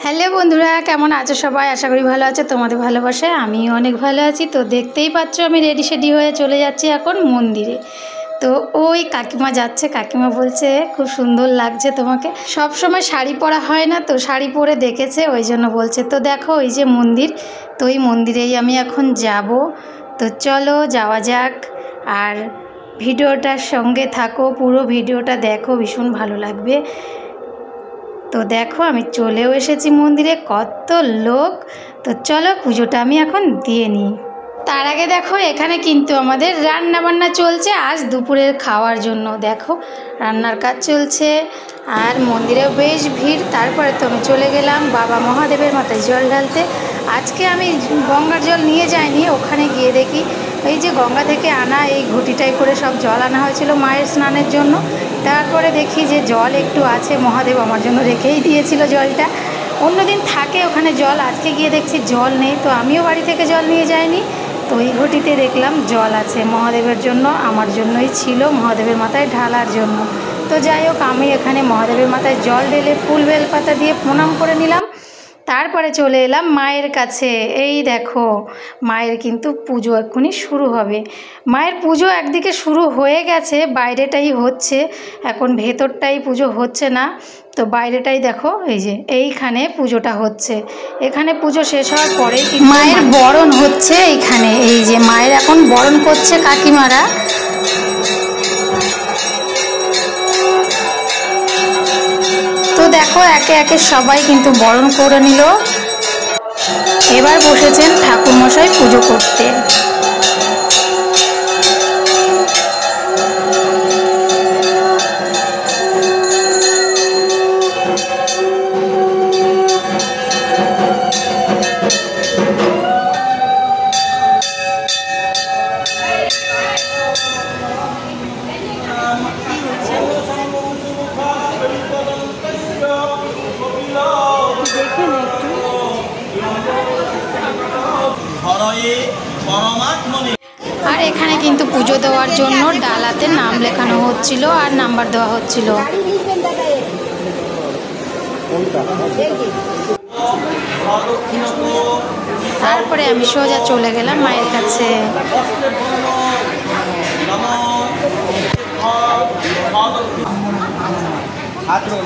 Hello বন্ধুরা, কেমন আছো সবাই? আশা করি ভালো আছো। তোমাদের ভালোবাসায় আমিও অনেক ভালো আছি। তো দেখতেই পাচ্ছ আমি রেডি হয়ে চলে যাচ্ছি এখন মন্দিরে। তো ওই কাকিমা যাচ্ছে, কাকিমা বলছে খুব সুন্দর লাগছে তোমাকে। সব সময় শাড়ি পরা হয় না, তো শাড়ি পরে দেখেছে ওই জন্য বলছে। তো দেখো ওই যে মন্দির, তো ওই মন্দিরেই আমি এখন যাব। তো চলো যাওয়া যাক, আর ভিডিওটার সঙ্গে থাকো, পুরো ভিডিওটা দেখো, ভীষণ ভালো লাগবে। তো দেখো আমি চলেও এসেছি মন্দিরে, কত লোক। তো চলো পুজোটা আমি এখন দিয়ে নিই। তার আগে দেখো এখানে কিন্তু আমাদের রান্না বান্না চলছে আজ দুপুরের খাওয়ার জন্য। দেখো রান্নার কাজ চলছে, আর মন্দিরেও বেশ ভিড়। তারপরে তো আমি চলে গেলাম বাবা মহাদেবের মাথায় জল ঢালতে। আজকে আমি গঙ্গার জল নিয়ে যাইনি, ওখানে গিয়ে দেখি এই যে গঙ্গা থেকে আনা এই ঘটিটাই করে সব জল আনা হয়েছিল মায়ের স্নানের জন্য। তারপরে দেখি যে জল একটু আছে, মহাদেব আমার জন্য রেখেই দিয়েছিল জলটা। অন্যদিন থাকে ওখানে জল, আজকে গিয়ে দেখছি জল নেই। তো আমিও বাড়ি থেকে জল নিয়ে যাইনি, তো এই ঘটিতে দেখলাম জল আছে মহাদেবের জন্য, আমার জন্যই ছিল, মহাদেবের মাথায় ঢালার জন্য। তো যাই হোক আমি এখানে মহাদেবের মাথায় জল ঢেলে ফুল বেলপাতা দিয়ে প্রণাম করে নিলাম। তারপরে চলে এলাম মায়ের কাছে। এই দেখো মায়ের কিন্তু পুজো এক্ষুনি শুরু হবে। মায়ের পুজো একদিকে শুরু হয়ে গেছে, বাইরেটাই হচ্ছে এখন, ভেতরটাই পুজো হচ্ছে না। তো বাইরেটাই দেখো, এই যে এইখানে পুজোটা হচ্ছে। এখানে পুজো শেষ হওয়ার পরেই মায়ের বরণ হচ্ছে। এইখানে এই যে মায়ের এখন বরণ করছে কাকিমারা। তো দেখো একে একে সবাই কিন্তু বরণ করে নিল। এবার বসেছেন ঠাকুরমশাই পুজো করতে। আর এখানে কিন্তু পুজো দেওয়ার জন্য ডালাতে নাম লেখানো হচ্ছিল আর নাম্বার দেওয়া হচ্ছিল। তারপরে আমি সোজা চলে গেলাম মায়ের কাছে।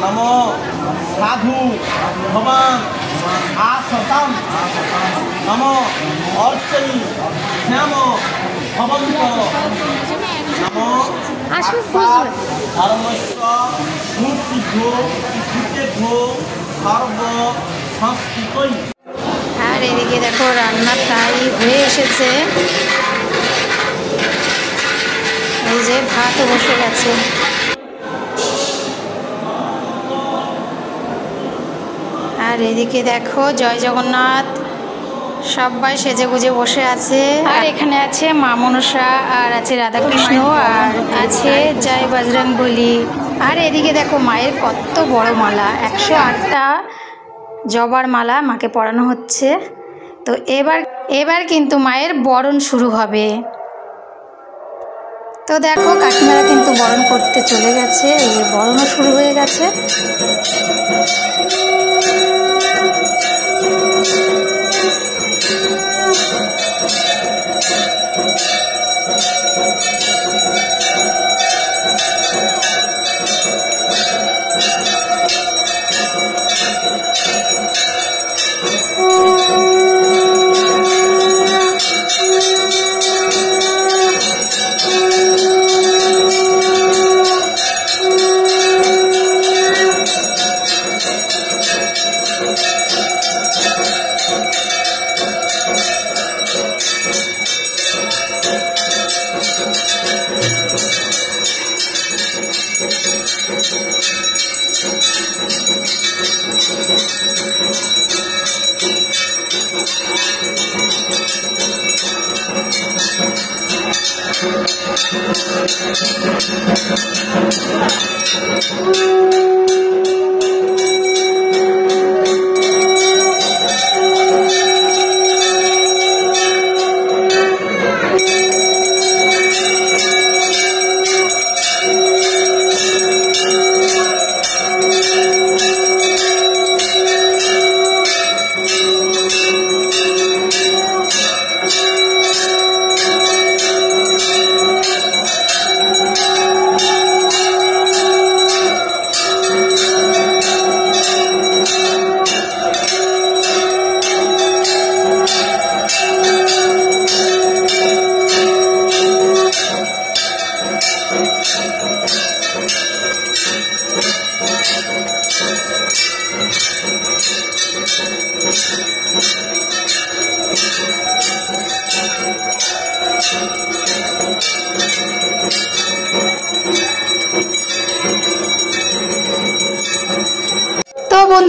নমো সাধু ভবান আসাম নমো অর্চনী শ্যাম ভবন্ত নমো ধর্মস্ব মূর্তিভ্যো ভূতেভ্যো সর্ব সংস্কৃতই। আর এদিকে দেখো রান্না প্রায় হয়ে এসেছে, এই যে ভাতও বসে গেছে। আর এদিকে দেখো জয় জগন্নাথ, সবাই সেজে গুজে বসে আছে। আর এখানে আছে মা মনসা, আর আছে রাধাকৃষ্ণ, আর আছে জয় বজরংবলী। আর এদিকে দেখো মায়ের কত বড় মালা, 108টা জবার মালা মাকে পরানো হচ্ছে। তো এবার কিন্তু মায়ের বরণ শুরু হবে। তো দেখো কাকিমারা কিন্তু বরণ করতে চলে গেছে, এই যে বরণও শুরু হয়ে গেছে।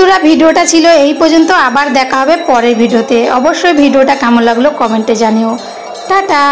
বন্ধুরা, ভিডিওটা ছিল এই পর্যন্ত। আবার দেখা হবে পরের ভিডিওতে। অবশ্যই ভিডিওটা কেমন লাগলো কমেন্টে জানিও। টাটা।